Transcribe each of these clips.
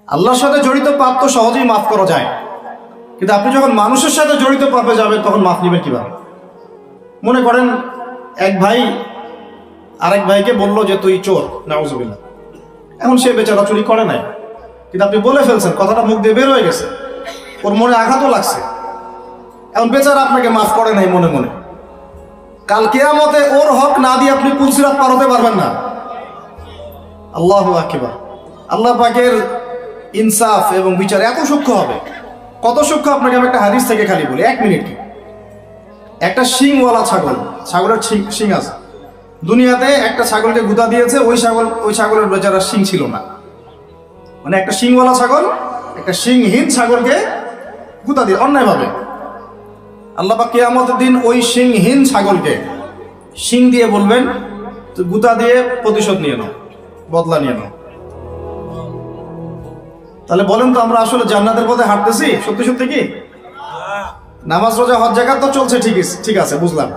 আল্লাহর সাথে জড়িত পাপ তো সহজেই মাফ করা যায়, কিন্তু আপনি যখন মানুষের সাথে জড়িত পাপে যাবেন তখন মাফ নেবেন কিভাবে? মনে করেন এক ভাই আরেক ভাইকে বললো যে তুই চোর, নাউজুবিল্লাহ। এখন সে বেচারা চুরি করে নাই, কিন্তু আপনি বলে ফেলছেন, কথাটা মুখ দিয়ে বের হয়ে গেছে, ওর মনে আঘাতও লাগছে। এখন বেচারা আপনাকে মাফ করে নাই মনে মনে, কাল কিয়ামতে ওর হক না দিয়ে আপনি পুলসিরাত পার হতে পারবেন না। আল্লাহু আকবার। আল্লাহ পাকের ইনসাফ এবং বিচার এত সূক্ষ্ম হবে। কত সূক্ষ্ম আপনাকে আমি একটা হাদিস থেকে খালি বলি, 1 মিনিট। একটা শিংওয়ালা ছাগল, ছাগলের শিং আছে, দুনিয়াতে একটা ছাগলকে গুঁতা দিয়েছে, ওই ছাগলের বেচারা শিং ছিল না। মানে একটা শিংওয়ালা ছাগল একটা শিংহীন ছাগলকে গুঁতা দিয়ে অন্যায়ভাবে, আল্লাহ পাক কিয়ামতের দিন ওই শিংহীন ছাগলকে শিং দিয়ে বলবেন তুই গুঁতা দিয়ে প্রতিশোধ নিয়ে নাও, বদলা নিয়ে নাও। তাহলে বলেন তো আমরা আসলে জান্নাতের পথে হাঁটতেছি সত্যি সত্যি কি? নামাজ রোজা হজ যাকাত তো চলছে, ঠিক আছে বুঝলাম,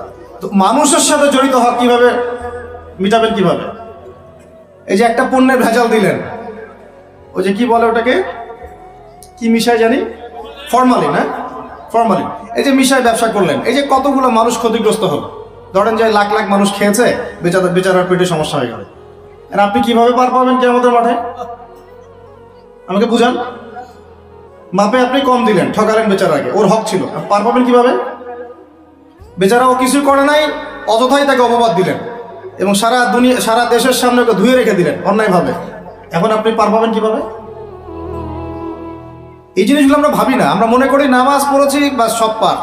তো মানুষের সাথে জড়িত হক কিভাবে মিটাবেন কিভাবে? এই যে একটা পণ্যের ভেজাল দিলেন, ওই যে কি বলে ওটাকে, কি মিশাই জানি, ফরমালিন, হ্যাঁ ফরমালিন। এই যে মিশাই ব্যবসা করলেন, এই যে কতগুলো মানুষ ক্ষতিগ্রস্ত হলো। ধরেন যে লাখ লাখ মানুষ খেয়েছে, বেচারার পেটে সমস্যা হয়ে গেল। আর আপনি কিভাবে পার পাবেন কিয়ামতের মাঠে? আমাকে বুঝান। মাপে আপনি কম দিলেন, ঠকালেন বেচারাকে, ওর হক ছিল, পার পাবেন কিভাবে? বেচারা ও কিছু করে নাই, অযথাই তাকে অপবাদ দিলেন এবং সারা দেশের সামনে ওকে ধুয়ে রেখে দিলেন অন্যায়ভাবে। এখন আপনি পার পাবেন কিভাবে? এই জিনিসগুলো আমরা ভাবি না, আমরা মনে করি নামাজ পড়েছি বা সব পার।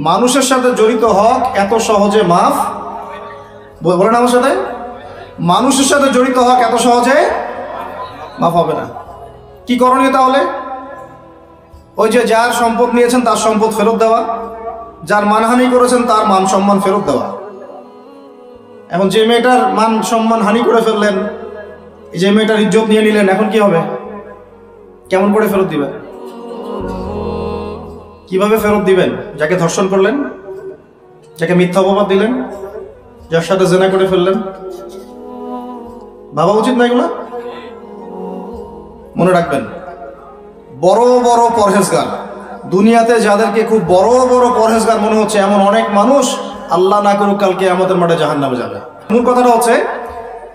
মানুষের সাথে জড়িত হক এত সহজে মাফ, বলেন আমার সাথে, মানুষের সাথে জড়িত হক এত সহজে মাফ হবে না। কি করণীয় তাহলে? ওই যে যার সম্পদ নিয়েছেন তার সম্পদ ফেরত দেওয়া, যার মানহানি করেছেন তার মান সম্মান ফেরত দেওয়া। এখন যে মেয়েটার মান সম্মান হানি করে ফেললেন, যে মেয়েটার ইজ্জত নিয়ে নিলেন, এখন কি হবে? কেমন করে ফেরত দিবেন? কিভাবে ফেরত দিবেন? যাকে ধর্ষণ করলেন, যাকে মিথ্যা অপবাদ দিলেন, যার সাথে জেনা করে ফেললেন, ভাবা উচিত না এগুলো? মনে রাখবেন, বড় বড় পরহেজগার, দুনিয়াতে যাদেরকে খুব বড় বড় পরহেজগার মনে হচ্ছে, এমন অনেক মানুষ আল্লাহ না করুক কালকে আমাদের মাঠে জাহান্নামে যাবে। মূল কথাটা হচ্ছে,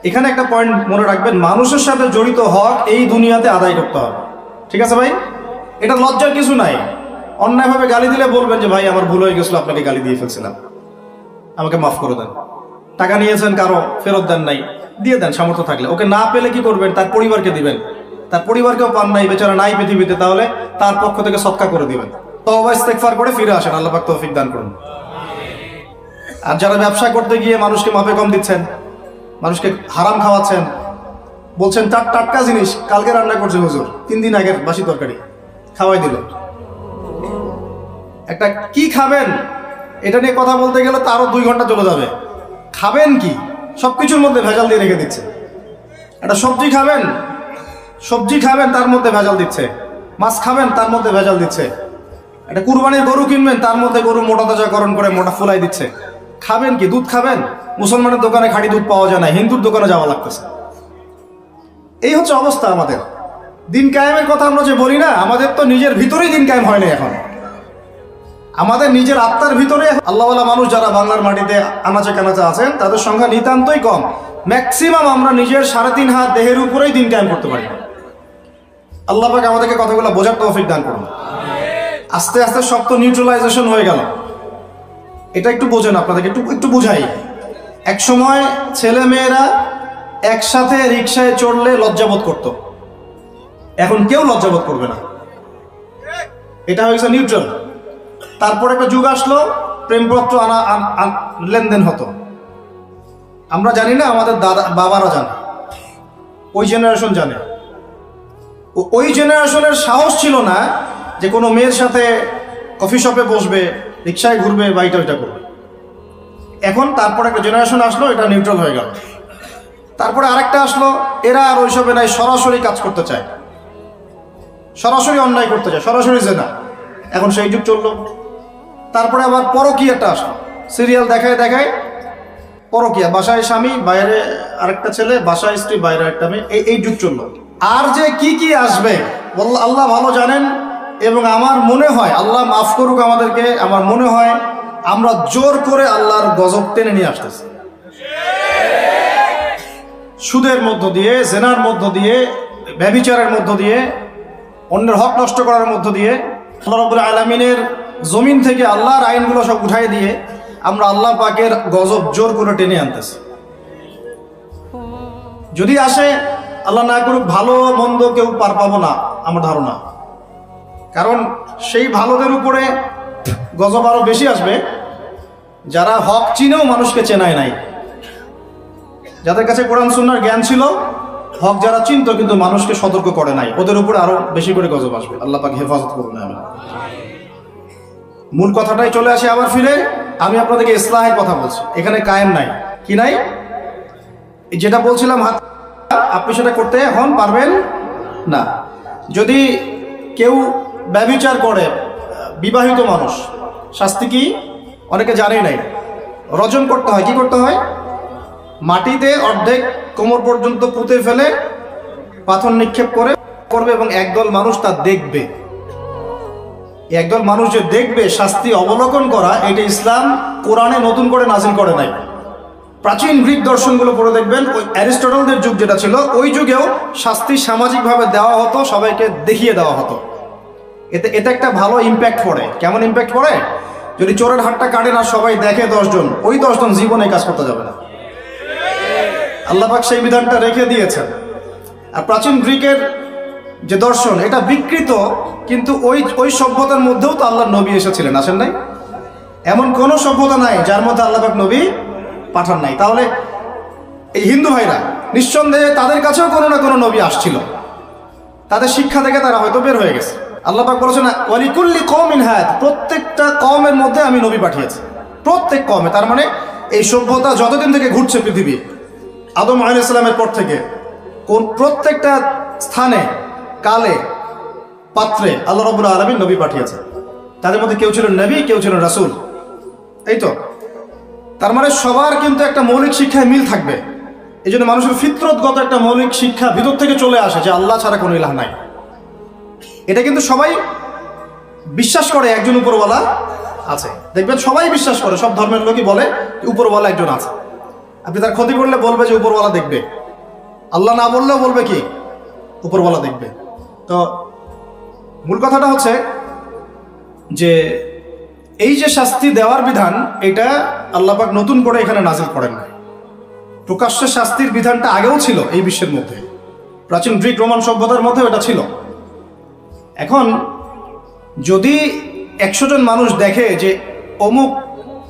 এখানে একটা পয়েন্ট মনে রাখবেন, মানুষের সাথে জড়িত হক এই দুনিয়াতে আদায় করতে হবে। ঠিক আছে ভাই? এটা লজ্জার কিছু নাই। অন্যায়ভাবে গালি দিলে বলবেন যে ভাই আমার ভুল হয়ে গেছিল, আপনাকে গালি দিয়ে ফেলছিলাম, আমাকে মাফ করে দেন। টাকা নিয়েছেন কারো, ফেরত দেন নাই, দিয়ে দেন সামর্থ্য থাকলে। ওকে না পেলে কি করবেন? তার পরিবারকে দিবেন। তার পরিবারকেও পান নাই, বেচারা নাই পৃথিবীতে, তাহলে তার পক্ষ থেকে সদকা করে দিবেন। তওবা ইস্তেগফার করে ফিরে আসেন, আল্লাহ পাক তৌফিক দান করুন। আর যারা ব্যবসা করতে গিয়ে মানুষকে মাপে কম দিচ্ছেন, মানুষকে হারাম খাওয়াচ্ছেন, বলছেন টাটকা জিনিস কালকে রান্না করছে হুজুর, 3 দিন আগের বাসি তরকারি খাওয়াই দিল। একটা কি খাবেন এটা নিয়ে কথা বলতে গেলে তো আরো 2 ঘন্টা চলে যাবে। খাবেন কি? সবকিছুর মধ্যে ভেজাল দিয়ে রেখে দিচ্ছে। একটা সবজি খাবেন তার মধ্যে ভেজাল দিচ্ছে, মাছ খাবেন তার মধ্যে ভেজাল দিচ্ছে, একটা কুরবানির গরু কিনবেন তার মধ্যে গরু মোটা তাজাকরণ করে মোটা ফুলাই দিচ্ছে। খাবেন কি? দুধ খাবেন? মুসলমানের দোকানে খাঁটি দুধ পাওয়া যায় না, হিন্দুর দোকানে যাওয়া লাগতেছে। এই হচ্ছে অবস্থা আমাদের। দিন কায়েমের কথা আমরা যে বলি না, আমাদের তো নিজের ভিতরেই দিন কায়েম হয় না। এখন আমাদের নিজের আত্মার ভিতরে আল্লাহওয়ালা মানুষ যারা বাংলার মাটিতে আনাচে কানাচে আছেন তাদের সংখ্যা নিতান্তই কম। ম্যাক্সিমাম আমরা নিজের 3.5 হাত দেহের উপরেই দিন কায়েম করতে পারি। আল্লাহ পাক আমাদেরকে কথাগুলো বোঝার তৌফিক দান করুন। আস্তে আস্তে সব তো নিউট্রালাইজেশন হয়ে গেল। এটা একটু বোঝেন, আপনাদেরকে একটু বুঝাই। এক সময় ছেলে মেয়েরা একসাথে রিকশায় চড়লে লজ্জাবোধ করত, এখন কেউ লজ্জাবোধ করবে না। এটা হয়েছে নিউট্রাল। তারপর একটা যুগ আসলো, প্রেমপত্র লেনদেন হতো। আমরা জানি না, আমাদের দাদা বাবারা জানে, ওই জেনারেশন জানে। ওই জেনারেশনের সাহস ছিল না যে কোনো মেয়ের সাথে কফি শপে বসবে, রিক্সায় ঘুরবে বা এটা করবে। এখন তারপর একটা জেনারেশন আসলো, এটা নিউট্রাল হয়ে গেল। তারপরে আরেকটা আসলো, এরা আর ওইসবে নাই, সরাসরি কাজ করতে চায়, সরাসরি অন্যায় করতে চায়, সরাসরি জেনা। এখন সেই যুগ চললো। তারপরে আবার পরকীয়াটা আসলো, সিরিয়াল দেখায় পরকীয়া, বাসায় স্বামী বাইরে আরেকটা ছেলে, বাসায় স্ত্রী বাইরে একটা মেয়ে, এই যুগ চললো। আর যে কি কি আসবে আল্লাহ ভালো জানেন। এবং আমার মনে হয়, আল্লাহ মাফ করুক আমাদেরকে, আমার মনে হয় আমরা জোর করে আল্লাহর গজব টেনে নিয়ে আসতেছি। সুদের মধ্য দিয়ে, জেনার মধ্য দিয়ে, ব্যভিচারের মধ্য দিয়ে, অন্যের হক নষ্ট করার মধ্য দিয়ে, আল্লাহ রাব্বুল আলামিনের জমিন থেকে আল্লাহর আইনগুলো সব উঠাই দিয়ে আমরা আল্লাহ পাকের গজব জোর করে টেনে আনতেছি। যদি আসে, আল্লাহ না করুক, ভালো মন্দ কেউ পার পাবো না আমার ধারণা। কারণ সেই ভালোদের উপরে গজব আরো বেশি আসবে যারা হক চিনেও মানুষকে চেনায় নাই, যাদের কাছে কোরআন সুন্নাহর জ্ঞান ছিল, হক যারা চিনতো কিন্তু মানুষকে সতর্ক করে নাই, ওদের উপরে আরো বেশি করে গজব আসবে। আল্লাহ পাক হেফাজত করুন। আমি মূল কথাটাই চলে আসে আবার ফিরে। আমি আপনাদেরকে ইসলাহের কথা বলছি, এখানে কায়েম নাই। কি নাই? যেটা বলছিলাম, হাত আপনি সেটা করতে এখন পারবেন না। যদি কেউ ব্যভিচার করে, বিবাহিত মানুষ, শাস্তি কি অনেকে জানেই নাই। রজম করতে হয়। কি করতে হয়? মাটিতে অর্ধেক কোমর পর্যন্ত পুঁতে ফেলে পাথর নিক্ষেপ করবে এবং একদল মানুষ তা দেখবে। একদল মানুষ যে দেখবে, শাস্তি অবলোকন করা, এটা ইসলাম কোরআনে নতুন করে নাজিল করে নাই। প্রাচীন গ্রিক দর্শনগুলো পড়ে দেখবেন, ওই অ্যারিস্টটলদের যুগ যেটা ছিল, ওই যুগেও শাস্তি সামাজিকভাবে দেওয়া হতো, সবাইকে দেখিয়ে দেওয়া হতো। এতে একটা ভালো ইম্প্যাক্ট পড়ে। কেমন ইম্প্যাক্ট পড়ে? যদি চোরের হাতটা কাটে না সবাই দেখে 10 জন, ওই 10 জন জীবনে কাজ করতে যাবে না। আল্লাহ পাক সেই বিধানটা রেখে দিয়েছেন। আর প্রাচীন গ্রিকের যে দর্শন, এটা বিকৃত, কিন্তু ওই সভ্যতার মধ্যেও তো আল্লাহর নবী এসেছিলেন, আসেন নাই? এমন কোন সভ্যতা নাই যার মধ্যে আল্লাহ পাক নবী পাঠান নাই। তাহলে এই হিন্দু ভাইরা নিঃসন্দেহে তাদের কাছেও কোনো না কোনো নবী আসছিল, তাদের শিক্ষা থেকে তারা হয়তো বের হয়ে গেছে। আল্লাহ পাক বলেছেন ওয়ালিকুল্লি কওমিন হাদ, প্রত্যেকটা কওমের মধ্যে আমি নবী পাঠিয়েছি। প্রত্যেক কওমে, তার মানে এই সভ্যতা যতদিন থেকে ঘুরছে পৃথিবী, আদম আলাইহিস সালামের পর থেকে, প্রত্যেকটা স্থানে, কালে, পাত্রে আল্লাহ রাব্বুল আলামিন নবী পাঠিয়েছে। তাদের মধ্যে কেউ ছিলেন নবী, কেউ ছিলেন রাসূল। এই তো, তার মানে সবার কিন্তু একটা মৌলিক শিক্ষায় মিল থাকবে। এই জন্য মানুষের ফিতরতগত একটা মৌলিক শিক্ষা ভিতর থেকে চলে আসে যে আল্লাহ ছাড়া কোনো ইলাহ নাই। এটা কিন্তু সবাই বিশ্বাস করে একজন উপরওয়ালা আছে। দেখবেন সবাই বিশ্বাস করে, সব ধর্মের লোকই বলে উপরওয়ালা একজন আছে। আপনি তার ক্ষতি করলে বলবে যে উপরওয়ালা দেখবে, আল্লাহ না বললেও বলবে কি উপরওয়ালা দেখবে। তো মূল কথাটা হচ্ছে যে এই যে শাস্তি দেওয়ার বিধান, এটা আল্লাহ পাক নতুন করে এখানে নাজিল করেন না। প্রকাশ্য শাস্তির বিধানটা আগেও ছিল এই বিশ্বের মধ্যে, প্রাচীন গ্রিক রোমান সভ্যতার মধ্যে এটা ছিল। এখন যদি 100 জন মানুষ দেখে যে অমুক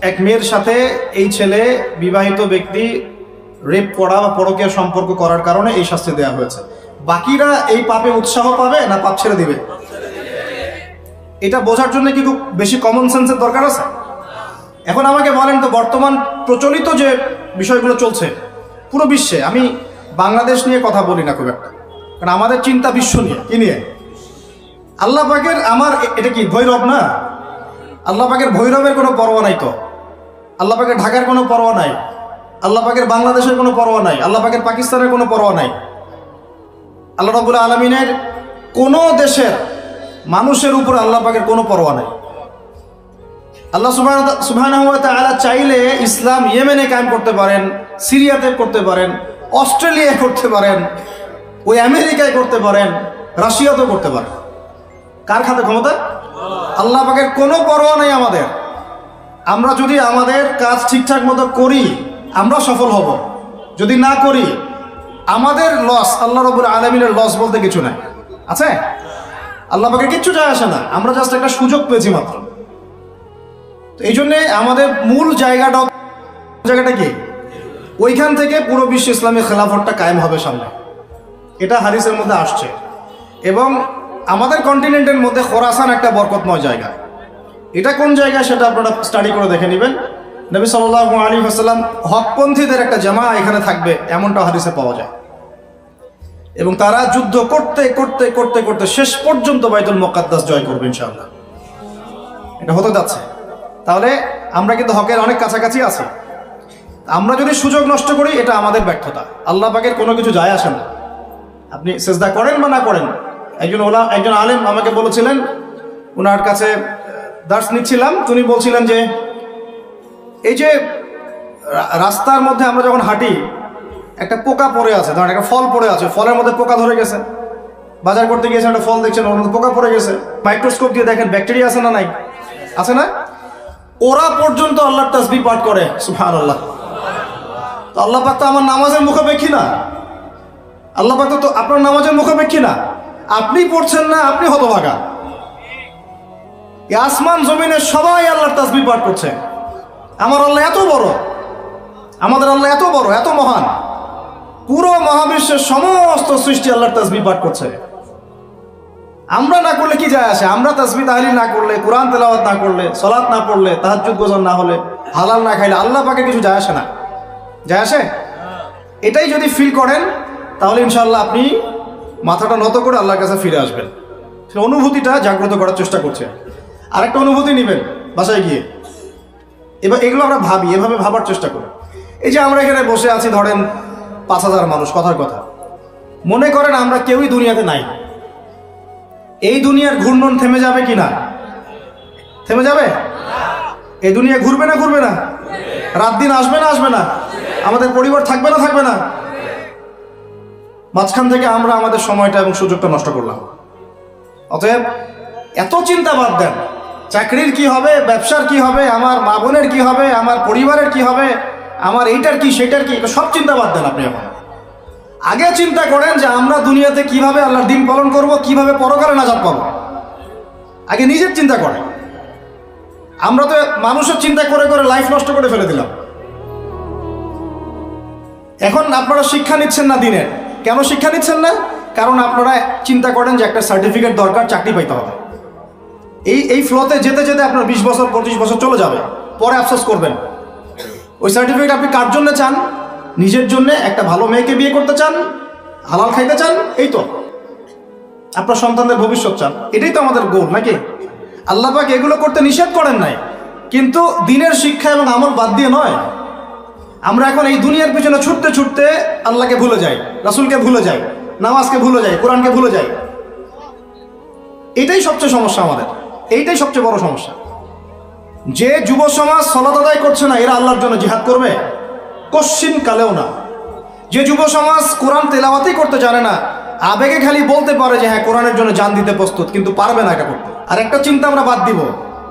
এক মেয়ের সাথে এই ছেলে, বিবাহিত ব্যক্তি, রেপ করা বা পরকীয়া সম্পর্ক করার কারণে এই শাস্তি দেওয়া হয়েছে, বাকিরা এই পাপে উৎসাহ পাবে না পাপ ছেড়ে দিবে? এটা বোঝার জন্য কি খুব বেশি কমন সেন্সের দরকার আছে? এখন আমাকে বলেন তো, বর্তমান প্রচলিত যে বিষয়গুলো চলছে পুরো বিশ্বে, আমি বাংলাদেশ নিয়ে কথা বলি না খুব একটা, কারণ আমাদের চিন্তা বিশ্ব নিয়ে। কি নিয়ে? আল্লাহ পাকের, আমার এটা কি ভৈরব না? আল্লাহ পাকের ভৈরবের কোনো পরোয়া নাই তো, আল্লাহ পাকের ঢাকার কোনো পরোয়া নাই, আল্লাহ পাকের বাংলাদেশের কোনো পরোয়া নাই, আল্লাহ পাকের পাকিস্তানের কোনো পরোয়া নাই। আল্লাহ রাব্বুল আলামিনের কোনো দেশের মানুষের উপর আল্লাহ পাকের কোনো পরোয়া নাই। আল্লাহ সুবহানাহু ওয়া তাআলা চাইলে ইসলাম ইয়েমেনে কায়েম করতে পারেন, সিরিয়াতে করতে পারেন, অস্ট্রেলিয়ায় করতে পারেন, ওই আমেরিকায় করতে পারেন, রাশিয়াতেও করতে পারেন। কার খাতে ক্ষমতা? আল্লাহ পাকের কোনো পরোয়া নাই আমাদের। আমরা যদি আমাদের কাজ ঠিকঠাক মতো করি, আমরা সফল হব। যদি না করি, আমাদের লস, আল্লাহ রাব্বুল আলামিনের লস বলতে কিছু নাই। আছে? আল্লাহ পাকের কিচ্ছু যায় আসে না, আমরা জাস্ট একটা সুযোগ পেয়েছি মাত্র। তো এই জন্যে আমাদের মূল জায়গাটা কি? ওইখান থেকে পুরো বিশ্ব ইসলামী খেলাফতটা কায়েম হবে সামনে, এটা হাদিসের মধ্যে আসছে। এবং আমাদের কন্টিনেন্টের মধ্যে খোরাসান একটা বরকতময় জায়গা। এটা কোন জায়গা সেটা আপনারা স্টাডি করে দেখে নেবেন। নবী সাল্লাল্লাহু আলাইহি ওয়াসাল্লাম হকপন্থীদের একটা জামা এখানে থাকবে, এমনটা হাদিসে পাওয়া যায়। এবং তারা যুদ্ধ করতে করতে করতে করতে শেষ পর্যন্ত বাইতুল মুকাদ্দাস জয় করবে ইনশাআল্লাহ। এটা হতে যাচ্ছে। তাহলে আমরা কিন্তু হকের অনেক কাছাকাছি আছি। আমরা যদি সুযোগ নষ্ট করি, এটা আমাদের ব্যর্থতা। আল্লাহ পাকের কোনো কিছু যায় আসে না। আপনি সেজদা করেন বা না করেন। একজন আলেম আমাকে বলেছিলেন, ওনার কাছে দার্স নিচ্ছিলাম, উনি বলছিলেন যে এই যে রাস্তার মধ্যে আমরা যখন হাঁটি, একটা পোকা পড়ে আছে, ধরেন একটা ফল পড়ে আছে, ফলের মধ্যে পোকা ধরে গেছে, বাজার করতে গিয়েছেন একটা ফল দেখছেন ওর মধ্যে পোকা পড়ে গেছে, মাইক্রোস্কোপ দিয়ে দেখেন ব্যাকটেরিয়া আছে না নাই, আছে না? ওরা পর্যন্ত আল্লাহর তাসবিহ পাঠ করে, সুবহানাল্লাহ। তো আল্লাহ পাক তো আমার নামাজের মুখাপেক্ষী না, আল্লাহ পাক তো আপনার নামাজের মুখাপেক্ষী না। আপনি পড়ছেন না, আপনি হতভাগা। আসমান জমিনে সবাই আল্লাহর তাসবিহ পাঠ করছে। আমার আল্লাহ এত বড়, আমাদের আল্লাহ এত বড়, এত মহান, পুরো মহাবিশ্বের সমস্ত সৃষ্টি আল্লাহর তাসবিহ পাঠ করছে। আমরা না করলে কি যায় আসে? আমরা তাসবিহ তাহলিল না করলে, কোরআন তেলাওয়াত না করলে, সালাত না পড়লে, তাহাজ্জুদ গোজার না হলে, হালাল না খাইলে আল্লাহ পাকে কিছু যায় আসে না? যায় আসে? এটাই যদি ফিল করেন তাহলে ইনশাআল্লাহ আপনি মাথাটা নত করে আল্লাহর কাছে ফিরে আসবেন। সেই অনুভূতিটা জাগ্রত করার চেষ্টা করছে। আরেকটা অনুভূতি নেবেন বাসায় গিয়ে। এবার এগুলো আমরা ভাবি, এভাবে ভাবার চেষ্টা করি। এই যে আমরা এখানে বসে আছি, ধরেন 5,000 মানুষ, কথার কথা, মনে করেন আমরা কেউই দুনিয়াতে নাই। এই দুনিয়ার ঘূর্ণন থেমে যাবে কি না? থেমে যাবে? এই দুনিয়া ঘুরবে না ঘুরবে না? রাত দিন আসবে না আসবে না? আমাদের পরিবার থাকবে না থাকবে না? মাঝখান থেকে আমরা আমাদের সময়টা এবং সুযোগটা নষ্ট করলাম। অতএব এত চিন্তা বাদ দেন, চাকরির কি হবে, ব্যবসার কি হবে, আমার মা বোনের কি হবে, আমার পরিবারের কি হবে, আমার এইটার কি সেটার কি, সব চিন্তা বাদ দেন। আপনি এখন আগে চিন্তা করেন যে আমরা দুনিয়াতে কিভাবে আল্লাহর দিন পালন করব, কিভাবে পরকালে নাজাত পাবো। আগে নিজের চিন্তা করেন। আমরা তো মানুষের চিন্তা করে করে লাইফ নষ্ট করে ফেলে দিলাম। এখন আপনারা শিক্ষা নিচ্ছেন না দিনের। কেন শিক্ষা নিচ্ছেন না? কারণ আপনারা চিন্তা করেন যে একটা সার্টিফিকেট দরকার, চাকরি পাইতে হবে। এই ফ্লোতে যেতে যেতে আপনার 20 বছর 25 বছর চলে যাবে, পরে আফসোস করবেন। ওই সার্টিফিকেট আপনি কার জন্য চান? নিজের জন্য, একটা ভালো মেয়েকে বিয়ে করতে চান, হালাল খাইতে চান, এই তো আপনার সন্তানদের ভবিষ্যৎ চান। এটাই তো আমাদের গোল, নাকি? আল্লাহ পাক এগুলো করতে নিষেধ করেন নাই, কিন্তু দিনের শিক্ষা এবং আমল বাদ দিয়ে নয়। আমরা এখন এই দুনিয়ার পিছনে ছুটতে ছুটতে আল্লাহকে ভুলে যাই, রাসূলকে ভুলে যাই, নামাজকে ভুলে যাই, কোরআনকে ভুলে যাই। এটাই সবচেয়ে সমস্যা আমাদের, এইটাই সবচেয়ে বড় সমস্যা। যে যুব সমাজ সালাত আদায় করছে না, এরা আল্লাহর জন্য জিহাদ করবে? কশ্চিন কালেও না। যে যুব সমাজ কোরআন তেলাওয়াতই করতে জানে না, আবেগে খালি বলতে পারে যে হ্যাঁ কোরআনের জন্য জান দিতে প্রস্তুত, কিন্তু পারবে না এটা করতে। আর একটা চিন্তা আমরা বাদ দিব,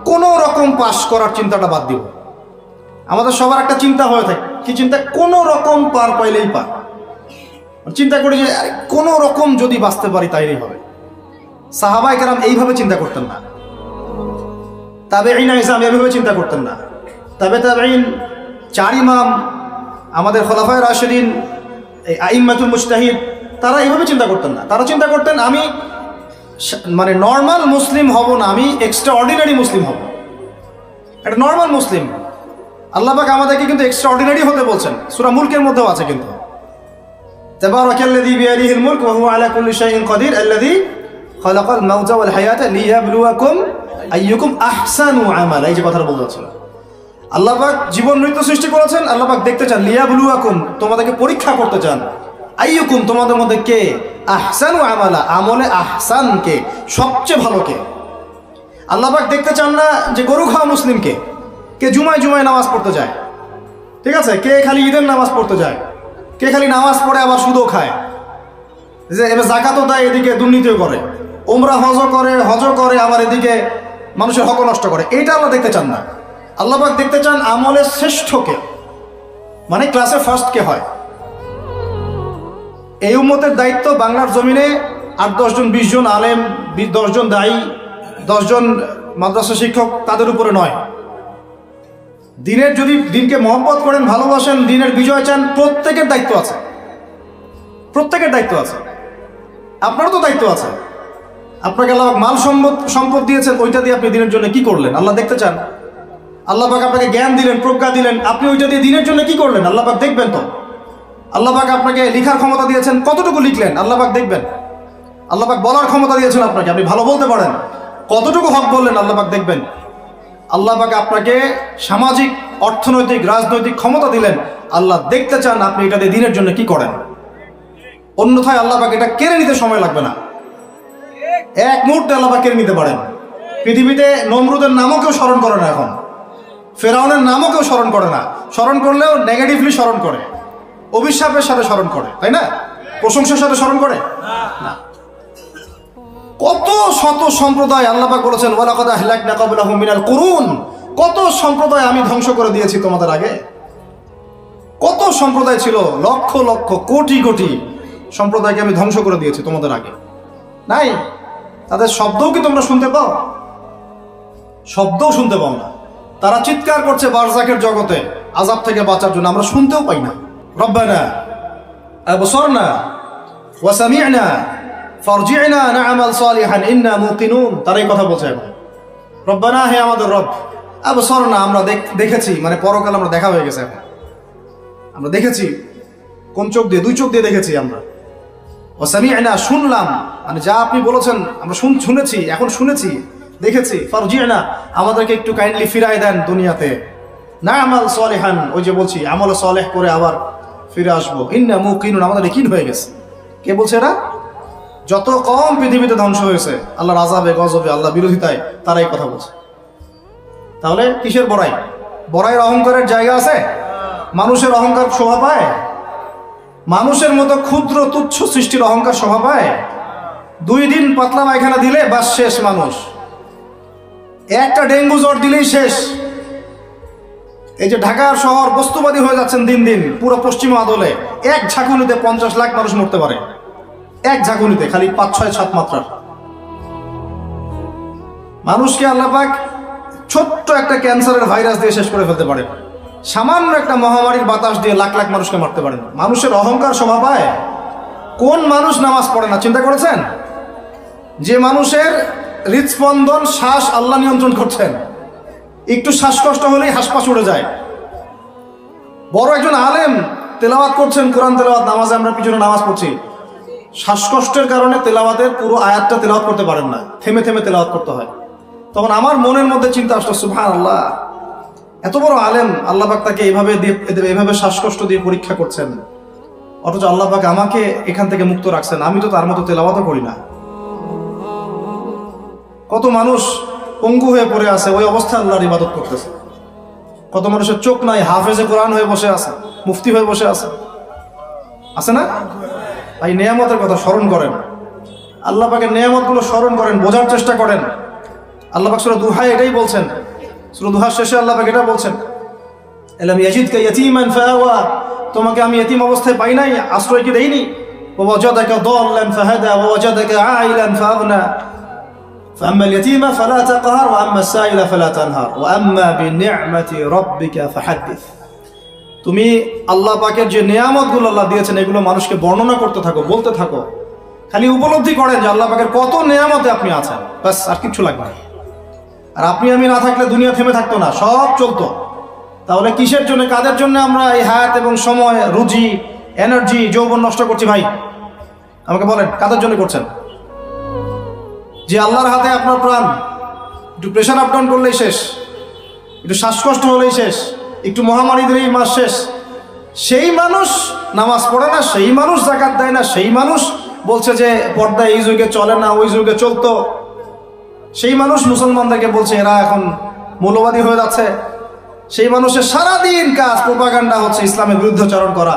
কোনো রকম পাস করার চিন্তাটা বাদ দিব। আমাদের সবার একটা চিন্তা হয়ে থাকে, কি চিন্তা? কোনো রকম পার পাইলেই পার। চিন্তা করি যে কোনো রকম যদি বাঁচতে পারি তাইলেই হবে। সাহাবায়ে কেরাম এইভাবে চিন্তা করতেন না, তাবেঈন ইসলাম এইভাবে চিন্তা করতেন না, তাবেঈন, 4 ইমাম, আমাদের খোলাফায়ে রাশিদিন, এই আইম্মাতুল মুজতাহিদ, তারা এইভাবে চিন্তা করতেন না। তারা চিন্তা করতেন আমি মানে নর্মাল মুসলিম হব না, আমি এক্সট্রা অর্ডিনারি মুসলিম হব। একটা নর্মাল মুসলিম। আল্লাহ পাক আমাদেরকে কিন্তু এক্সট্রা অর্ডিনারি হতে বলছেন, সূরা মুলকের মধ্যেও আছে কিন্তু, তাবারাকাল্লাযী বিয়াদিহিল মুলক ওয়া হুয়া আলা কুল্লি শাইইন কাদির আল্লাযী খালাকাল মাউতা ওয়াল হায়াতা লিয়াবলুয়াকুম আইয়ুকুম আহসানু আমালা। এই যে কথাটা বলতে হচ্ছিল, আল্লাহ পাক জীবন মৃত্যু সৃষ্টি করেছেন, আল্লাহ পাক দেখতে চান, লিয়াবলুয়াকুম, তোমাদেরকে পরীক্ষা করতে চান, আইয়ুকুম, তোমাদের মধ্যে কে, আহসানু আমালা, আমলে আহসান কে, সবচেয়ে ভালো কে। আল্লাহ পাক দেখতে চান না যে গরু খাওয়া মুসলিমকে, কে জুমায় জুমায় নামাজ পড়তে যায়, ঠিক আছে, কে খালি ঈদের নামাজ পড়তে যায়, কে খালি নামাজ পড়ে আবার সুদও খায়, যে এবার যাকাতও দেয়, এদিকে দুর্নীতিও করে, ওমরা হজ করে আবার এদিকে মানুষের হক নষ্ট করে। এইটা আল্লাহ দেখতে চান না। আল্লাহ পাক দেখতে চান আমলের শ্রেষ্ঠকে, মানে ক্লাসে ফার্স্ট কে হয়। এই উম্মতের দায়িত্ব বাংলার জমিনে 8-10 জন 20 জন আলেম, 10 জন দায়ী, 10 জন মাদ্রাসা শিক্ষক, তাদের উপরে নয়। দিনের, যদি দিনকে মহব্বত করেন, ভালোবাসেন, দিনের বিজয় চান, প্রত্যেকের দায়িত্ব আছে, প্রত্যেকের দায়িত্ব আছে। আপনারও তো দায়িত্ব আছে। আপনাকে আল্লাহ মাল সম্পদ দিয়েছেন, ওইটা দিয়ে আপনি দিনের জন্য কি করলেন আল্লাহ দেখতে চান। আল্লাহ পাক আপনাকে জ্ঞান দিলেন, প্রজ্ঞা দিলেন, আপনি ওইটা দিয়ে দিনের জন্য কি করলেন আল্লাহ পাক দেখবেন তো। আল্লাহ পাক আপনাকে লেখার ক্ষমতা দিয়েছেন, কতটুকু লিখলেন আল্লাহ পাক দেখবেন। আল্লাহ পাক বলার ক্ষমতা দিয়েছেন আপনাকে, আপনি ভালো বলতে পারেন, কতটুকু হক বললেন আল্লাহ পাক দেখবেন। আল্লাহ পাক আপনাকে সামাজিক, অর্থনৈতিক, রাজনৈতিক ক্ষমতা দিলেন, আল্লাহ দেখতে চান আপনি এটা দিয়ে দিনের জন্য কি করেন। অন্যথায় আল্লাহ পাক এটা কেড়ে নিতে সময় লাগবে না, এক মুহূর্তে আল্লাহ পাক কেড়ে নিতে পারেন। পৃথিবীতে নমরুদের নামও কেউ স্মরণ করে না, এখন ফেরাউনের নামও কেউ স্মরণ করে না, স্মরণ করলেও নেগেটিভলি স্মরণ করে, অভিশাপের সাথে স্মরণ করে, তাই না? প্রশংসার সাথে স্মরণ করে না। কত শত সম্প্রদায় আল্লাহ পাক বলেছেন ওয়ালাকাদ আহলাকনা ক্বাবলাহুম মিনাল কুরুন, কত সম্প্রদায় আমি ধ্বংস করে দিয়েছি তোমাদের আগে। কত সম্প্রদায় ছিল, লক্ষ লক্ষ কোটি কোটি সম্প্রদায়কে আমি ধ্বংস করে দিয়েছি তোমাদের আগে। নাই, তাদের শব্দও কি তোমরা শুনতে পাও? শব্দও শুনতে পাও না। তারা চিৎকার করছে বারজাকের জগতে আযাব থেকে বাঁচার জন্য, আমরা শুনতেও পাই না। রব্বানা আবসারনা ওয়া সামি'না ফারজি'না না'মাল সালিহান ইন্না মুকিনুন, তারাই কথা বলছে এখন। রব্বানা, হে আমাদের রব, আবসারনা, আমরা দেখেছি, মানে পরকাল আমরা দেখা হয়ে গেছে, এখন আমরা দেখেছি। কোন চোখ দিয়ে? দুই চোখ দিয়ে দেখেছি আমরা। ওয়া সামি'না, শুনলাম, মানে যা আপনি বলেছেন আমরা শুনেছি, এখন শুনেছি, দেখেছি। ফারজি'না, আমাদেরকে একটু কাইন্ডলি ফিরায় দেন দুনিয়াতে। না'মাল সালিহান, ওই যে বলছি আমল সালেহ করে আবার ফিরে আসবো। ইন্না মুকিনুন, আমাদের ইয়াকিন হয়ে গেছে। কে বলছে এরা? যত কম পৃথিবীতে ধ্বংস হয়েছে আল্লাহর আযাবে গজবে আল্লাহ বিরোধিতায়, তারাই কথা বলছে। তাহলে কিসের বড়াই? বড়াইয়ের অহংকারের জায়গা আছে? মানুষের অহংকার শোভা পায়? মানুষের মতো ক্ষুদ্র তুচ্ছ সৃষ্টির অহংকার শোভা পায়? 2 দিন পাতলা পায়খানা দিলে বাস শেষ মানুষ, একটা ডেঙ্গু জ্বর দিলেই শেষ। এই যে ঢাকার শহর বস্তুবাদী হয়ে যাচ্ছেন দিন দিন, পুরো পশ্চিম আদলে এক ঝাঁকুনিতে 50 লাখ মানুষ মরতে পারে, এক ঝাঁকুনিতে, খালি 5-6-7 মাত্রার মানুষকে আল্লাহ পাক ছোট্ট একটা ক্যান্সারের ভাইরাস দিয়ে শেষ করে ফেলতে পারে, সামান্য একটা মহামারীর বাতাস দিয়ে লাখ লাখ মানুষকে মারতে পারেন। মানুষের অহংকার শোভা পায়? কোন মানুষ নামাজ পড়ে না চিন্তা করেছেন? যে মানুষের হৃদস্পন্দন, শ্বাস আল্লাহ নিয়ন্ত্রণ করছেন, একটু শ্বাসকষ্ট হলেই হাসপাস উড়ে যায়। বড় একজন আলেম তেলাওয়াত করছেন, কোরআন তেলাওয়াত, নামাজে আমরা পিছনে নামাজ পড়ছি, শ্বাসকষ্টের কারণে তেলাওয়াতের পুরো আয়াতটা তেলাওয়াত করতে পারেন না, থেমে থেমে তেলাওয়াত করতে হয়। তখন আমার মনের মধ্যে চিন্তা আসলো, সুবহানাল্লাহ, এত বড় আলেম, আল্লাহ পাক তাকে এইভাবে শ্বাসকষ্ট দিয়ে পরীক্ষা করছেন, অথচ আল্লাহ পাক আমাকে এখান থেকে মুক্ত রাখছেন, আমি তো তার মতো তেলাওয়াতও করি না। কত মানুষ পঙ্গু হয়ে পড়ে আছে, ওই অবস্থায় আল্লাহর ইবাদত করতেছে। কত মানুষের চোখ নাই, হাফেজে কোরআন হয়ে বসে আছে, মুফতি হয়ে বসে আছে, আছে না? তাই নেয়ামতের কথা স্মরণ করেন, আল্লাহ পাকের নেয়ামতগুলো স্মরণ করেন, বোঝার চেষ্টা করেন। আল্লাহ পাক সূরা দুহায় এটাই বলছেন, সূরা দুহার শেষে আল্লাহ পাক এটা বলছেন, আলাম ইয়াজিদকা ইয়াতীমান ফাআওয়া, তোমাকে আমি ইতিম অবস্থায় পাই নাই, আশ্রয় কি দেইনি? ওয়া ওয়াজাদাকা দাল্লান ফাহাদা ওয়া ওয়াজাদাকা আইলান ফাআগনা فأما اليتيم فلا تقهر وأما السائل فلا تنهر وأما بنعمة ربك فحدث। তুমি আল্লাহ পাকের যে নিয়ামতগুলো আল্লাহ দিয়েছেন এগুলো মানুষকে বর্ণনা করতে থাকো, বলতে থাকো, খালি উপলব্ধি করেন যে আল্লাহ পাকের কত নিয়ামতে আপনি আছেন, ব্যাস, আর কিছু লাগবে না। আর আপনি আমি না থাকলে দুনিয়া থেমে থাকতো না, সব চলতো। তাহলে কিসের জন্য, কাদের জন্য আমরা এই হায়াত এবং সময়, রুজি, এনার্জি, যৌবন নষ্ট করছি? ভাই আমাকে বলেন, কাদের জন্য করছেন? যে আল্লাহর হাতে আপনার প্রাণ, একটু প্রেশার আপ ডাউন করলেই শেষ, একটু শ্বাসকষ্ট হলেই শেষ, একটু মহামারী দিলেই মাস শেষ। সেই মানুষ নামাজ পড়ে না, সেই মানুষ যাকাত দেয় না, সেই মানুষ বলছে যে পর্দা এই যুগে চলে না, ওই যুগে চলতো। সেই মানুষ মুসলমানদেরকে বলছে এরা এখন মৌলবাদী হয়ে যাচ্ছে। সেই মানুষের সারাদিন কাজ প্রোপাগান্ডা হচ্ছে, ইসলামের বিরুদ্ধাচরণ করা,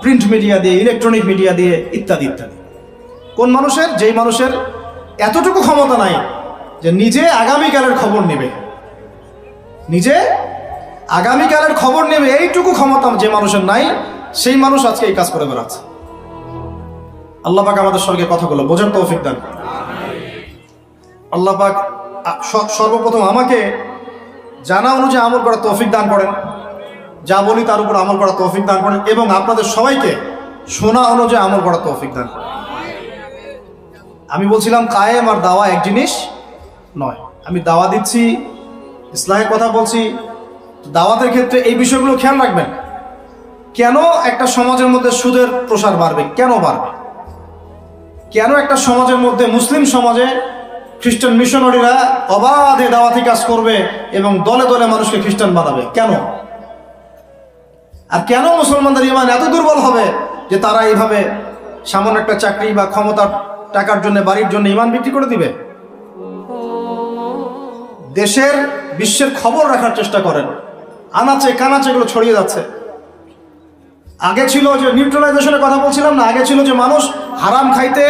প্রিন্ট মিডিয়া দিয়ে, ইলেকট্রনিক মিডিয়া দিয়ে, ইত্যাদি ইত্যাদি। কোন মানুষের? যেই মানুষের এতটুকু ক্ষমতা নাই যে নিজে আগামীকালের খবর নেবে, নিজে আগামীকালের খবর নেবে, এইটুকু ক্ষমতা যে মানুষের নাই, সেই মানুষ আজকে এই কাজ করে বেড়াচ্ছে। আল্লাহ পাক আমাদের সঙ্গে কথাগুলো বোঝার তৌফিক দান করেন। আল্লাহ পাক সর্বপ্রথম আমাকে জানা অনুযায়ী আমল করার তৌফিক দান করেন, যা বলি তার উপর আমল করার তৌফিক দান করেন, এবং আপনাদের সবাইকে শোনা অনুযায়ী আমল করার তৌফিক দান করেন। আমি বলছিলাম কায়েম আর দাওয়া এক জিনিস নয়। আমি দাওয়া দিচ্ছি, ইসলামের কথা বলছি, দাওয়াতের ক্ষেত্রে এই বিষয়গুলো খেয়াল রাখবেন। কেন একটা সমাজের মধ্যে সুদের প্রসার বাড়বে? কেন বাড়বে? কেন একটা সমাজের মধ্যে, মুসলিম সমাজে খ্রিস্টান মিশনারিরা অবাধে দাওয়াতি কাজ করবে এবং দলে দলে মানুষকে খ্রিস্টান বানাবে? কেন? আর কেন মুসলমানদের ঈমান এত দুর্বল হবে যে তারা এইভাবে সামান্য একটা চাকরি বা ক্ষমতার টাকার জন্য, বাড়ির জন্য ইমান বিক্রি করে দিবে? দেশের বিশ্বের খবর রাখার চেষ্টা করেন। আনাচে কানাচে এগুলো ছড়িয়ে যাচ্ছে। আগে ছিল যে নিউট্রালাইজেশনের কথা বলছিলাম না, আগে ছিল যে মানুষ হারাম খাইতে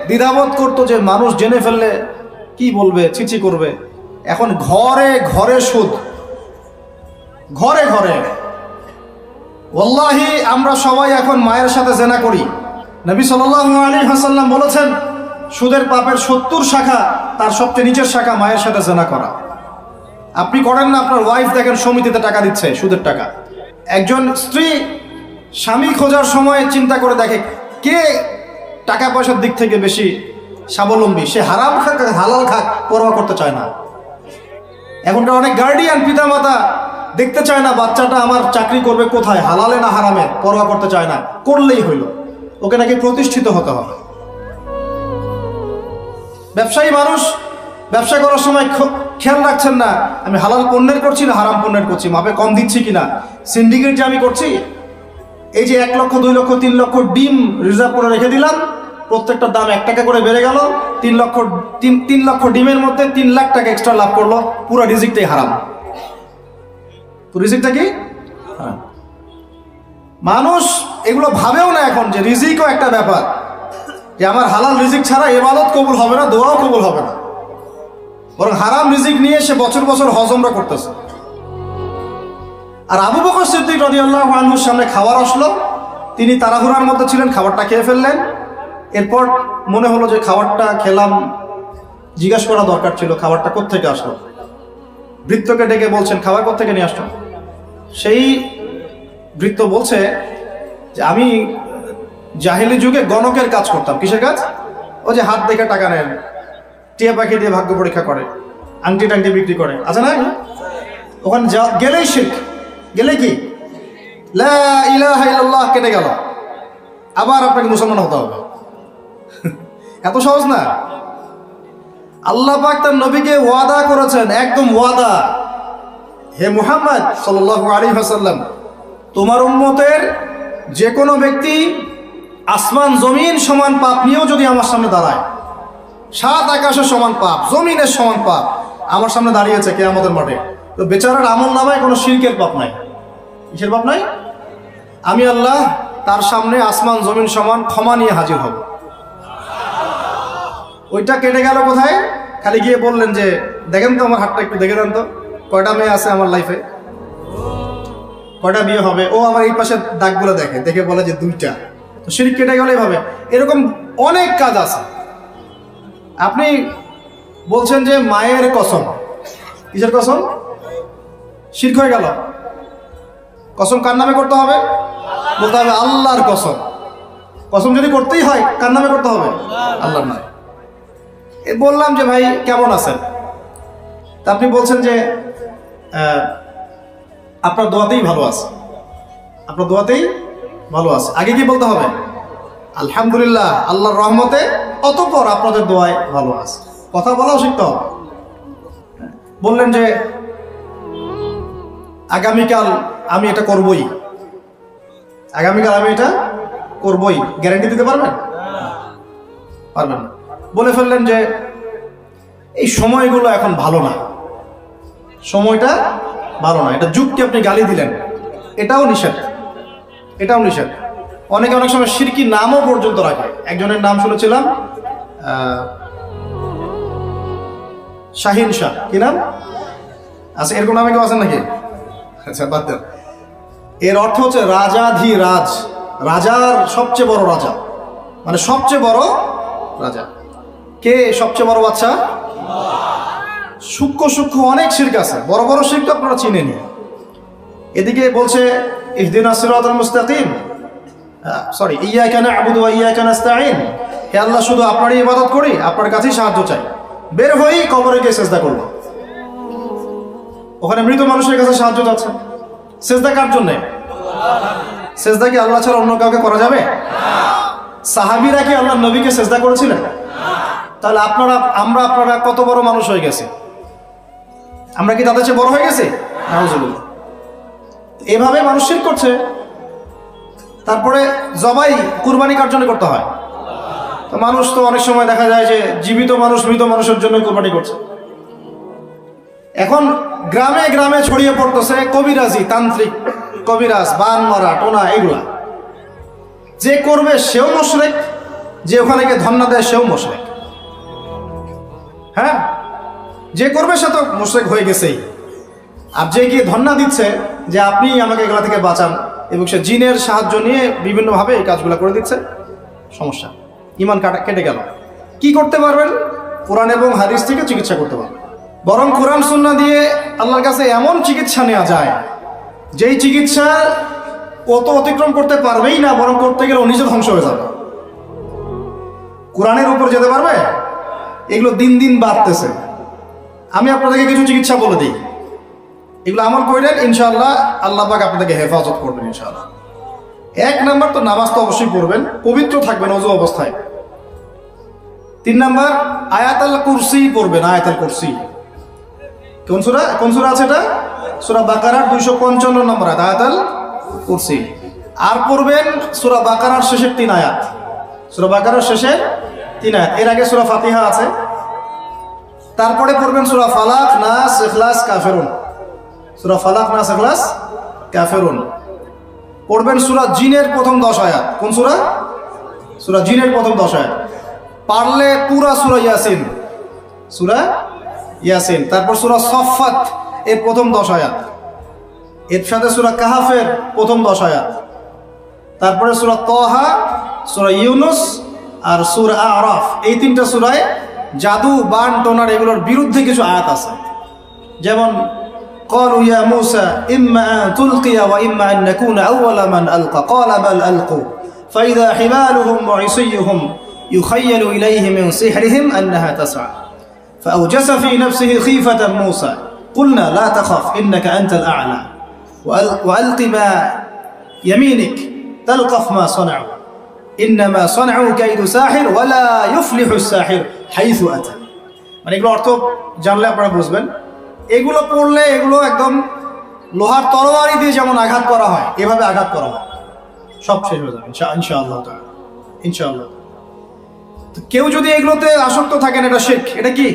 দ্বিধাবোধ করতো, যে মানুষ জেনে ফেললে কি বলবে, ছিচি করবে। এখন ঘরে ঘরে সুদ, ঘরে ঘরে। ওয়াল্লাহি আমরা সবাই এখন মায়ের সাথে জেনা করি। নবী সাল্লাল্লাহু আলাইহি ওয়াসাল্লাম বলেছেন, সুদের পাপের 70 শাখা, তার সবচেয়ে নিচের শাখা মায়ের সাথে জেনা করা। আপনি করেন না? আপনার ওয়াইফ দেখেন সমিতিতে টাকা দিচ্ছে, সুদের টাকা। একজন স্ত্রী স্বামী খোঁজার সময় চিন্তা করে দেখে কে টাকা পয়সার দিক থেকে বেশি স্বাবলম্বী। সে হারাম খাক হালাল খাক পরোয়া করতে চায় না। এখনকার অনেক গার্ডিয়ান পিতামাতা দেখতে চায় না বাচ্চাটা আমার চাকরি করবে কোথায়, হালালে না হারামে, পরোয়া করতে চায় না। করলেই হইল, ওকে নাকি প্রতিষ্ঠিত হতে হবে। ব্যবসায়ী মানুষ ব্যবসা করার সময় খেয়াল রাখছেন না আমি হালাল পণ্যের করছি না হারাম পণ্যের করছি, মাপে কম দিচ্ছি কিনা। সিন্ডিকেট যে আমি করছি, এই যে 1 লক্ষ 2 লক্ষ 3 লক্ষ ডিম রিজার্ভ করে রেখে দিলাম, প্রত্যেকটা দাম 1 টাকা করে বেড়ে গেল, 3 লক্ষ ডিমের মধ্যে 3 লাখ টাকা এক্সট্রা লাভ করলো, পুরো রিজিকটাই হারাম। রিজিকটা কি হারাম। মানুষ এগুলো ভাবেও না এখন যে রিজিকও একটা ব্যাপার, যে আমার হালাল রিজিক ছাড়া ইবাদত কবুল হবে না, দোয়াও কবুল হবে না। বরং হারাম রিজিক নিয়ে সে বছর বছর হজ উমরা করতেছে। আর আবু বকর সিদ্দিক রাদিয়াল্লাহু আনহুর সামনে খাবার আসলো, তিনি তাড়াহুড়ার মধ্যে ছিলেন, খাবারটা খেয়ে ফেললেন। এরপর মনে হলো যে খাবারটা খেলাম, জিজ্ঞাসা করা দরকার ছিল খাবারটা কোত্থেকে আসলো। ভৃত্যকে ডেকে বলছেন খাবার কোত্থেকে নিয়ে আসলো। সেই ভৃত্য বলছে যে আমি জাহেলি যুগে গণকের কাজ করতাম। কিসের কাজ? ও যে হাত দেখে টাকা নেন, টিয়া পাখি দিয়ে ভাগ্য পরীক্ষা করে, আংটি টাংটি বিক্রি করে, আছে না? ওখানে গেলেই শিরক, গেলে কি লা ইলাহা ইল্লাল্লাহ কেটে গেল, আবার আপনাকে মুসলমান হতে হবে। এত সহজ না। আল্লাহ পাক তার নবীকে ওয়াদা করেছেন, একদম ওয়াদা, হে মুহাম্মদ সাল্লাল্লাহু আলাইহি ওয়াসাল্লাম, তোমার উম্মতের যে কোনো ব্যক্তি আসমান জমিন সমান পাপ নিয়েও যদি আমার সামনে দাঁড়ায়, 7 আকাশের সমান পাপ, জমিনের সমান পাপ আমার সামনে দাঁড়িয়েছে কিয়ামতের মাঠে, তো বেচারার আমল নামায় কোনো শিরকের পাপ নাই। কিসের পাপ নাই? আমি আল্লাহ তার সামনে আসমান জমিন সমান ক্ষমা নিয়ে হাজির হব। ওইটা কেটে গেল কোথায়? খালি গিয়ে বললেন যে দেখেন তো আমার হাতটা একটু দেখে দেন তো, কয়টা মেয়ে আছে আমার লাইফে, কয়টা বিয়ে হবে। ও আমার এই পাশে দাগগুলো দেখে, দেখে বলে যে 2টা। তো শিরক কেটে গেল এভাবে। এরকম অনেক কাজ আছে। আপনি বলছেন যে মায়ের কসম, কিসের কসম? শিরক হয়ে গেল। কসম কার নামে করতে হবে? বলতে হবে আল্লাহর কসম। কসম যদি করতেই হয় কার নামে করতে হবে? আল্লাহর নামে। বললাম যে ভাই কেমন আছেন, তা আপনি বলছেন যে আপনার দোয়াতেই ভালো আছে, আপনার দোয়াতেই ভালো আছে। আগে কি বলতে হবে? আলহামদুলিল্লাহ, আল্লাহর রহমতে, অতঃপর আপনাদের দোয়ায় ভালো আছে। কথা বলাও শিখতে হবে। বললেন যে আগামীকাল আমি এটা করবই, আগামীকাল আমি এটা করবই, গ্যারান্টি দিতে পারবেন? পারবেন না। বলে ফেললেন যে এই সময়গুলো এখন ভালো না, সময়টা ভালো না, এটা যুগকে আপনি গালি দিলেন, এটাও নিষেধ, এটাও নিষেধ। অনেকে অনেক সময় শিরকি নামও পর্যন্ত রাখে। একজনের নাম শুনেছিলাম শাহিন শাহ, কি নাম? আচ্ছা, এরকম নামে কেউ আছেন নাকি? আচ্ছা, বাদ দেন। এর অর্থ হচ্ছে রাজাধিরাজ, রাজার সবচেয়ে বড় রাজা, মানে সবচেয়ে বড় রাজা। কে সবচেয়ে বড় বাচ্চা? সূক্ষ্ম সূক্ষ্ম অনেক শিরক আছে, বড় বড় শিরক আপনারা চিনেনি। এদিকে বলছে ইহদিনাস সিরাতাল মুস্তাকিম, সরি, ইয়াকা না'বুদু ওয়া ইয়াকা নাস্তাঈন, হে আল্লাহ শুধু আপনারই ইবাদত করি, আপনার কাছেই সাহায্য চাই। বের হই কবরে গিয়ে সিজদা করব, ওখানে মৃত মানুষের কাছে সাহায্য চাচ্ছে। সিজদা কার জন্য? সিজদা কি আল্লাহ ছাড়া অন্য কাউকে করা যাবে? সাহাবীরা কি আল্লাহর নবীকে সিজদা করেছিলেন? তাহলে আপনারা কত বড় মানুষ হয়ে গেছে? আমরা কি তাদের চেয়ে বড় হয়ে গেছি? নাউজুবিল্লাহ। এভাবে মানুষ শিরক করছে। তারপরে জবাই কুরবানি কার জন্য করতে হয়? তো মানুষ তো অনেক সময় দেখা যায় যে জীবিত মানুষ মৃত মানুষের জন্য কোরবানি করছে। এখন গ্রামে গ্রামে ছড়িয়ে পড়তেছে কবিরাজি, তান্ত্রিক, কবিরাজ, বান মারা, টোনা, এগুলা। যে করবে সেও মুশরিক, যে ওখানে গিয়ে ধন্না দেয় সেও মুশরিক। হ্যাঁ, যে করবে সে তো মুশরিক হয়ে গেছেই। আর যে গিয়ে ধন্না দিচ্ছে যে আপনি আমাকে এগুলা থেকে বাঁচান, এবং সে জিনের সাহায্য নিয়ে বিভিন্নভাবে এই কাজগুলো করে দিচ্ছে, সমস্যা, ইমান কেটে গেল। কি করতে পারবেন? কোরআন এবং হাদিস থেকে চিকিৎসা করতে পারবেন। বরং কোরআন সুন্নাহ দিয়ে আল্লাহর কাছে এমন চিকিৎসা নেওয়া যায়, যেই চিকিৎসা ও তো অতিক্রম করতে পারবেই না, বরং করতে গেলে ও নিজে ধ্বংস হয়ে যাবে। কোরআনের উপর যেতে পারবে? এগুলো দিন দিন বাড়তেছে। আমি আপনাদেরকে কিছু চিকিৎসা বলে দিই, এগুলো আমল করলেন ইনশাআল্লাহ আল্লাহ পাক আপনাদেরকে হেফাজত করবেন ইনশাআল্লাহ। 1 নাম্বার তো নামাজ তো অবশ্যই পড়বেন, পবিত্র থাকবেন ওযু অবস্থায়। 3 নাম্বার আয়াতুল কুরসি পড়বেন, আয়াতুল কুরসি। কোন সূরা আছে এটা? সূরা বাকারার 255 নম্বর আয়াত, আয়াতুল কুরসি। আর পড়বেন সূরা বাকারার শেষের 3 আয়াত, সূরা বাকারার শেষের 3 আয়াত। এর আগে সূরা ফাতিহা আছে, তারপরে পড়বেন সূরা ফালাক, নাস, ইখলাস, কাফিরুন। সূরা ফালাক, নাস, ইখলাস, কাফিরুন। পড়বেন সূরা জিনের প্রথম 10 আয়াত। কোন সূরা? সূরা জিনের প্রথম 10 আয়াত। পারলে পুরা সূরা ইয়াসিন, সূরা ইয়াসিন। তারপর সূরা সফফাত এর প্রথম 10 আয়াত, এর সাথে সূরা কাহাফের প্রথম 10 আয়াত। তারপরে সূরা তাহা, সূরা ইউনুস আর সূরা আরাফ। এই 3টা সূরায় জাদু, বান, টোনার এগুলোর বিরুদ্ধে কিছু আয়াত আছে। যেমন قالوا يا موسى إما أن تلقي وإما أن نكون أول من ألقى قال بل ألقوا فإذا حبالهم وعصيهم يخيل إليه من سحرهم أنها تسعى فأوجس في نفسه خيفة موسى قلنا لا تخف إنك أنت الأعلى وألق ما يمينك تلقف ما صنعوا إنما صنعوا كيد ساحر ولا يفلح الساحر حيث أتى। মানে এগুলো অর্থ জানলে আপনারা বুঝবেন। এগুলো পড়লে এগুলো একদম লোহার তরবারি দিয়ে যেমন আঘাত করা হয়, এভাবে আঘাত করা হয়, সব শেষ হয়ে যাবে ইনশাআল্লাহ তাআলা, ইনশাআল্লাহ। কেউ যদি এগুলোতে আসক্ত থাকেন, এটা শিরক। এটা কি?